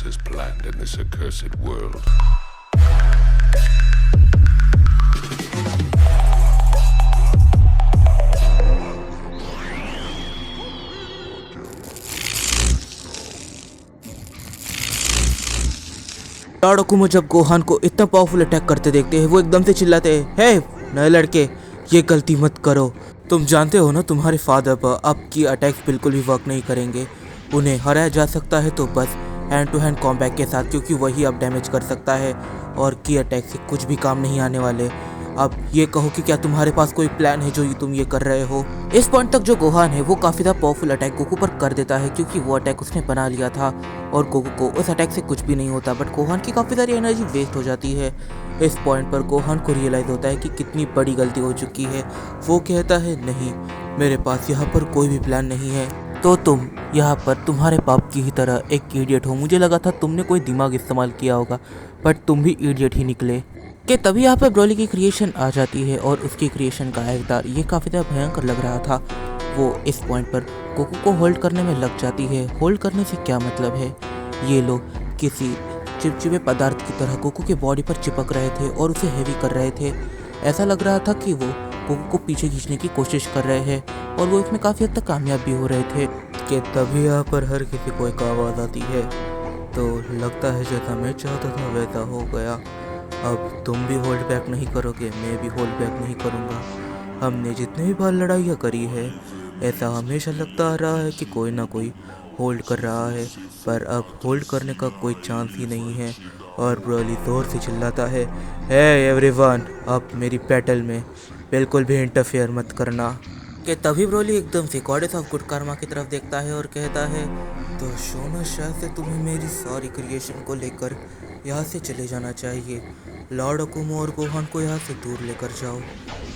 is planned in this accursed world. Lord Akumo जब Gohan को इतना पावरफुल अटैक करते देखते हैं वो एकदम से चिल्लाते हैं, हे नए लड़के, ये गलती मत करो। तुम जानते हो ना तुम्हारे फादर पर अब की अटैक्स बिल्कुल भी वर्क नहीं करेंगे। उन्हें हराया जा सकता है तो बस हैंड टू हैंड कॉम्बैट के साथ, क्योंकि वही अब डैमेज कर सकता है और की अटैक से कुछ भी काम नहीं आने वाले। अब ये कहो कि क्या तुम्हारे पास कोई प्लान है जो तुम ये कर रहे हो। इस पॉइंट तक जो गोहान है वो काफी ज्यादा पावरफुल अटैक गोकू पर कर देता है, क्योंकि वो अटैक उसने बना लिया था और गोकू को उस अटैक से कुछ भी नहीं होता। बट गोहान की काफी सारी एनर्जी वेस्ट हो जाती है। इस पॉइंट पर गोहान को रियलाइज होता है कि कितनी बड़ी गलती हो चुकी है। वो कहता है, नहीं, मेरे पास यहाँ पर कोई भी प्लान नहीं है। तो तुम यहाँ पर तुम्हारे बाप की ही तरह एक इडियट हो। मुझे लगा था तुमने कोई दिमाग इस्तेमाल किया होगा, बट तुम भी इडियट ही निकले। कि तभी यहाँ पर ब्रोली की क्रिएशन आ जाती है और उसकी क्रिएशन का अवतार ये काफ़ी ज़्यादा भयंकर लग रहा था। वो इस पॉइंट पर गोकू को होल्ड करने में लग जाती है। होल्ड करने से क्या मतलब है, ये लोग किसी चिपचिपे पदार्थ की तरह गोकू के बॉडी पर चिपक रहे थे और उसे हैवी कर रहे थे। ऐसा लग रहा था कि वो गोकू को पीछे खींचने की कोशिश कर रहे हैं और वो इसमें काफ़ी हद तक कामयाब भी हो रहे थे। कि तभी यहाँ पर हर किसी को एक आवाज़ आती है, तो लगता है जैसा मैं चाहता था वैसा हो गया। अब तुम भी होल्ड बैक नहीं करोगे, मैं भी होल्ड बैक नहीं करूँगा। हमने जितने भी बार लड़ाइयाँ करी है, ऐसा हमेशा लगता आ रहा है कि कोई ना कोई होल्ड कर रहा है, पर अब होल्ड करने का कोई चांस ही नहीं है। और ब्रोली जोर से चिल्लाता है, हे एवरीवन, अब मेरी बैटल में बिल्कुल भी इंटरफेयर मत करना। कि तभी ब्रोली एकदम से गॉडेस ऑफ गुड कर्मा की तरफ देखता है और कहता है, तो शोना शायद से तुम्हें मेरी सारी क्रिएशन को लेकर यहाँ से चले जाना चाहिए। लॉर्ड अकुमो और गोहान को यहाँ से दूर लेकर जाओ,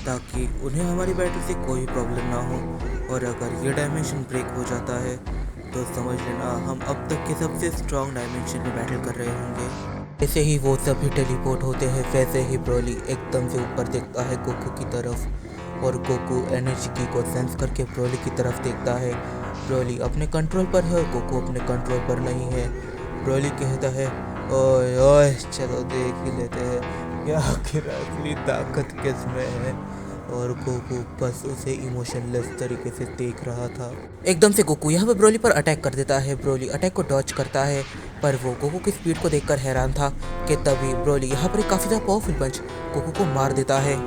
ताकि उन्हें हमारी बैटल से कोई प्रॉब्लम ना हो। और अगर ये डायमेंशन ब्रेक हो जाता है तो समझ लेना हम अब तक के सबसे स्ट्रॉन्ग डायमेंशन में बैटल कर रहे होंगे। जैसे ही वो सभी टेलीपोर्ट होते हैं वैसे ही ब्रोली एकदम से ऊपर देखता है गोकू की तरफ, और गोकू एनर्जी की को सेंस करके ब्रोली की तरफ देखता है। ब्रोली अपने कंट्रोल पर है और गोकू अपने कंट्रोल पर नहीं है। ब्रोली कहता है, ओए ओए, चलो देख ही लेते हैं क्या आखिर असली ताकत किस में है। और गोकू बस उसे इमोशनलेस तरीके से देख रहा था। एकदम से गोकू यहाँ पे ब्रोली पर अटैक कर देता है। ब्रोली अटैक को डॉच करता है, पर वो गोकू की स्पीड को देखकर हैरान था। कि तभी ब्रोली यहाँ पर एक काफी ज्यादा पावरफुल पंच गोकू को मार देता है।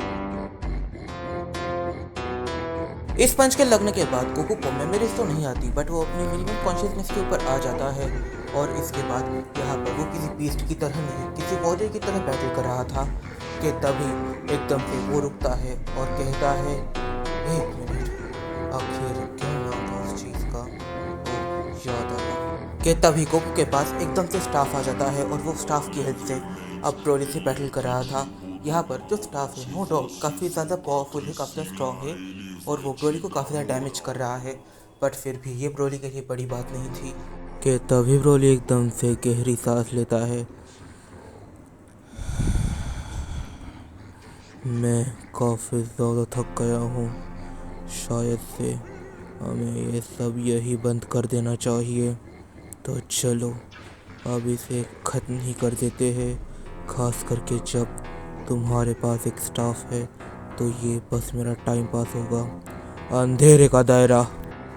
इस पंच के लगने के बाद गोकू को मेमोरीज तो नहीं आती, बट वो अपनी मिनिमम कॉन्शियसनेस के ऊपर आ जाता है। और इसके बाद यहाँ पर वो किसी बीस्ट की तरह नहीं, किसी वॉरियर की तरह बैटल कर रहा था। कि तभी एकदम से वो रुकता है और कहता है, एक मिनट, आखिर क्या नाम था उस चीज़ का, वो याद आया। कि तभी गोकू के पास एकदम से स्टाफ आ जाता है और वो स्टाफ की हेल्प से अब ब्रोली से बैटल कर रहा था। यहाँ पर जो स्टाफ है नो डाउट काफ़ी ज़्यादा पावरफुल है, काफ़ी ज़्यादा स्ट्रॉन्ग है और वो ब्रोली को काफ़ी ज़्यादा डैमेज कर रहा है, बट फिर भी ये ब्रोली के लिए बड़ी बात नहीं थी। कि तभी ब्रोली एकदम से गहरी सांस लेता है। मैं काफ़ी ज़्यादा थक गया हूँ, शायद से हमें ये सब यही बंद कर देना चाहिए। तो चलो अब इसे ख़त्म ही कर देते हैं, खास करके जब तुम्हारे पास एक स्टाफ है तो ये बस मेरा टाइम पास होगा। अंधेरे का दायरा।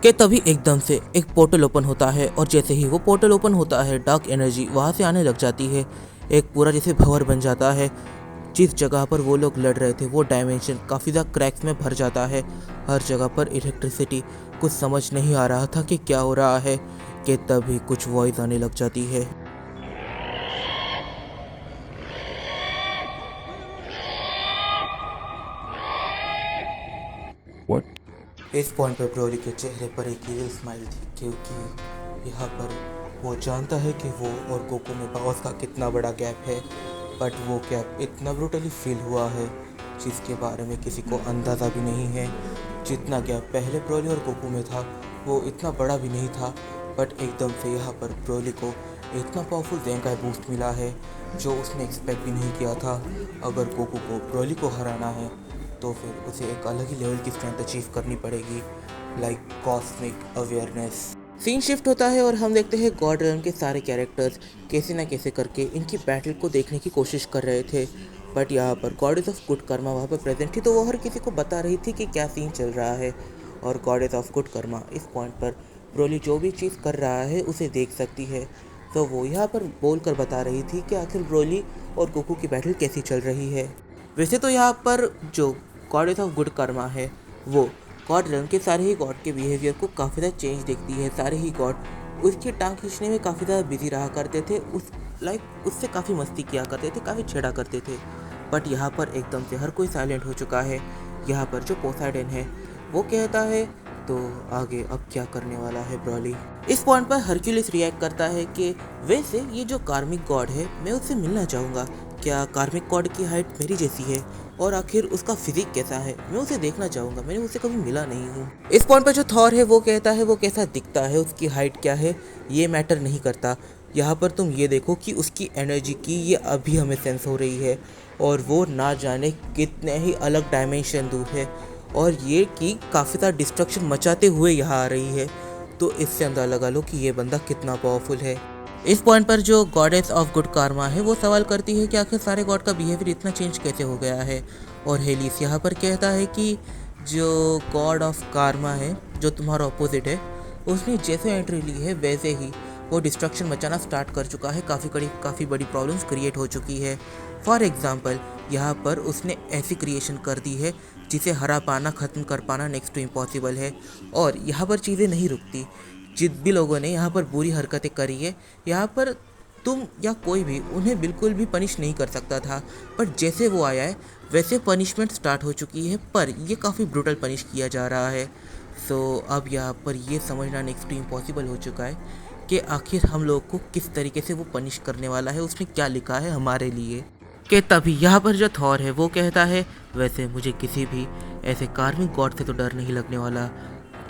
कि तभी एकदम से एक पोर्टल ओपन होता है और जैसे ही वो पोर्टल ओपन होता है डार्क एनर्जी वहाँ से आने लग जाती है। एक पूरा जैसे भंवर बन जाता है। जिस जगह पर वो लोग लड़ रहे थे वो डायमेंशन काफ़ी ज़्यादा क्रैक्स में भर जाता है। हर जगह पर इलेक्ट्रिसिटी, कुछ समझ नहीं आ रहा था कि क्या हो रहा है। कि तभी कुछ वॉइस आने लग जाती है। What? इस पॉइंट पर ब्रोली के चेहरे पर एक इविल स्माइल थी, क्योंकि यहाँ पर वो जानता है कि वो और गोकू में पावर्स का कितना बड़ा गैप है, बट वो गैप इतना ब्रूटली फील हुआ है जिसके बारे में किसी को अंदाज़ा भी नहीं है। जितना गैप पहले ब्रोली और गोकू में था वो इतना बड़ा भी नहीं था, बट एकदम से यहाँ पर ब्रोली को इतना पावरफुल ज़ेंकाई बूस्ट मिला है जो उसने एक्सपेक्ट भी नहीं किया था। अगर गोकू को ब्रोली को हराना है तो फिर उसे एक अलग ही लेवल की स्ट्रेंथ अचीव करनी पड़ेगी, like cosmic awareness. Scene shift होता है और हम देखते हैं गॉड रेलम के सारे कैरेक्टर्स कैसे ना कैसे करके इनकी बैटल को देखने की कोशिश कर रहे थे। बट यहाँ पर गॉडेस ऑफ गुड कर्मा वहाँ पर प्रेजेंट थी, तो वो हर किसी को बता रही थी कि क्या सीन चल रहा है। और गॉडेस ऑफ गुड कर्मा इस पॉइंट पर ब्रोली जो भी चीज़ कर रहा है उसे देख सकती है, तो वो यहाँ पर बोल कर बता रही थी कि आखिर ब्रोली और गोकू की बैटल कैसी चल रही है। वैसे तो यहाँ पर जो गॉडेस ऑफ गुड कर्मा है वो गॉड रेलम के सारे ही गॉड के बिहेवियर को काफ़ी ज़्यादा चेंज देखती है। सारे ही गॉड उसकी टांग खींचने में काफ़ी ज़्यादा बिजी रहा करते थे, उससे काफ़ी मस्ती किया करते थे, काफ़ी छेड़ा करते थे। बट यहाँ पर एकदम से हर कोई साइलेंट हो चुका है। यहाँ पर जो पोसाइडन है वो कहता है तो आगे अब क्या करने वाला है ब्रॉली। इस पॉइंट पर हरक्यूलिस रिएक्ट करता है कि वैसे ये जो कार्मिक गॉड है मैं उससे मिलना चाहूँगा, क्या कार्मिक गॉड की हाइट मेरी जैसी है और आखिर उसका फिजिक कैसा है, मैं उसे देखना चाहूँगा, मैंने उससे कभी मिला नहीं हूँ। इस पॉइंट पर जो थॉर है वो कहता है वो कैसा दिखता है, उसकी हाइट क्या है ये मैटर नहीं करता, यहाँ पर तुम ये देखो कि उसकी एनर्जी की ये अभी हमें सेंस हो रही है और वो ना जाने कितने ही अलग डायमेंशन दूर है और ये कि काफ़ी सारा डिस्ट्रक्शन मचाते हुए यहाँ आ रही है, तो इससे अंदाजा लगा लो कि ये बंदा कितना पावरफुल है। इस पॉइंट पर जो गॉडेस ऑफ गुड कार्मा है वो सवाल करती है कि आखिर सारे गॉड का बिहेवियर इतना चेंज कैसे हो गया है, और हेलिस यहाँ पर कहता है कि जो गॉड ऑफ कार्मा है जो तुम्हारा ऑपोजिट है उसने जैसे एंट्री ली है वैसे ही वो डिस्ट्रक्शन मचाना स्टार्ट कर चुका है, काफ़ी बड़ी प्रॉब्लम्स क्रिएट हो चुकी है। फॉर एग्जांपल यहाँ पर उसने ऐसी क्रिएशन कर दी है जिसे हरा पाना, ख़त्म कर पाना नेक्स्ट टू इम्पॉसिबल है। और यहाँ पर चीज़ें नहीं रुकती, जिन भी लोगों ने यहाँ पर बुरी हरकतें करी है यहाँ पर तुम या कोई भी उन्हें बिल्कुल भी पनिश नहीं कर सकता था, बट जैसे वो आया है वैसे पनिशमेंट स्टार्ट हो चुकी है, पर ये काफ़ी ब्रूटल पनिश किया जा रहा है। सो अब यहाँ पर ये समझना नेक्स्ट टू इम्पॉसिबल हो चुका है कि आखिर हम लोग को किस तरीके से वो पनिश करने वाला है, उसने क्या लिखा है हमारे लिए। कि तभी यहाँ पर जो थॉर है वो कहता है वैसे मुझे किसी भी ऐसे कार्मिक गॉड से तो डर नहीं लगने वाला,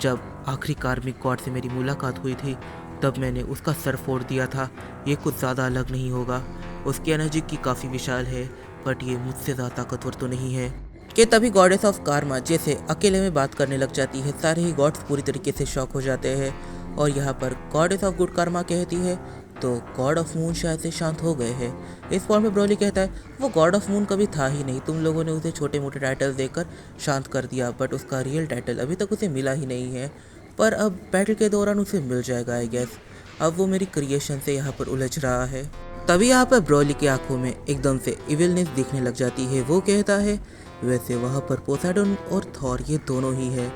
जब आखिरी कार्मिक गॉड से मेरी मुलाकात हुई थी तब मैंने उसका सर फोड़ दिया था, ये कुछ ज़्यादा अलग नहीं होगा, उसकी एनर्जी की काफ़ी विशाल है बट ये मुझसे ज़्यादा ताकतवर तो नहीं है। कि तभी गॉडेस ऑफ कार्मा जैसे अकेले में बात करने लग जाती है, सारे ही गॉड्स पूरी तरीके से शॉक हो जाते हैं और यहाँ पर गॉडेस ऑफ गुड कार्मा कहती है तो गॉड ऑफ मून शायद से शांत हो गए हैं। इस पॉइंट में ब्रोली कहता है वो गॉड ऑफ मून कभी था ही नहीं, तुम लोगों ने उसे छोटे मोटे टाइटल देकर शांत कर दिया, बट उसका रियल टाइटल अभी तक उसे मिला ही नहीं है, पर अब बैटल के दौरान उसे मिल जाएगा आई गेस। अब वो मेरी क्रिएशन से यहाँ पर उलझ रहा है। तभी यहाँ पर ब्रोली की आंखों में एकदम से इविलनेस दिखने लग जाती है। वो कहता है वैसे वहाँ पर पोसाइडन और थॉर ये दोनों ही है,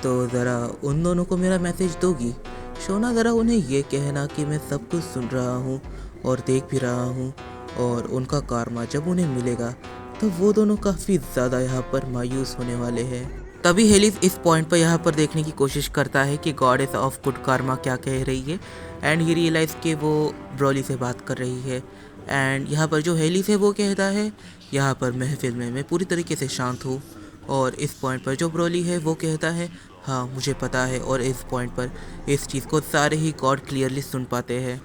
तो ज़रा उन दोनों को मेरा मैसेज दोगी शोना, ज़रा उन्हें ये कहना कि मैं सब कुछ सुन रहा हूँ और देख भी रहा हूँ, और उनका कार्मा जब उन्हें मिलेगा तो वो दोनों काफ़ी ज़्यादा यहाँ पर मायूस होने वाले हैं। तभी हेलिस इस पॉइंट पर यहाँ पर देखने की कोशिश करता है कि गॉडेस ऑफ गुड कार्मा क्या कह रही है, एंड ही रियलाइज कि वो ब्रोली से बात कर रही है। एंड यहाँ पर जो हेलिस है वो कहता है यहाँ पर महफिल में मैं पूरी तरीके से शांत हूँ, और इस पॉइंट पर जो ब्रोली है वो कहता है हाँ मुझे पता है, और इस पॉइंट पर इस चीज़ को सारे ही गॉड क्लियरली सुन पाते हैं।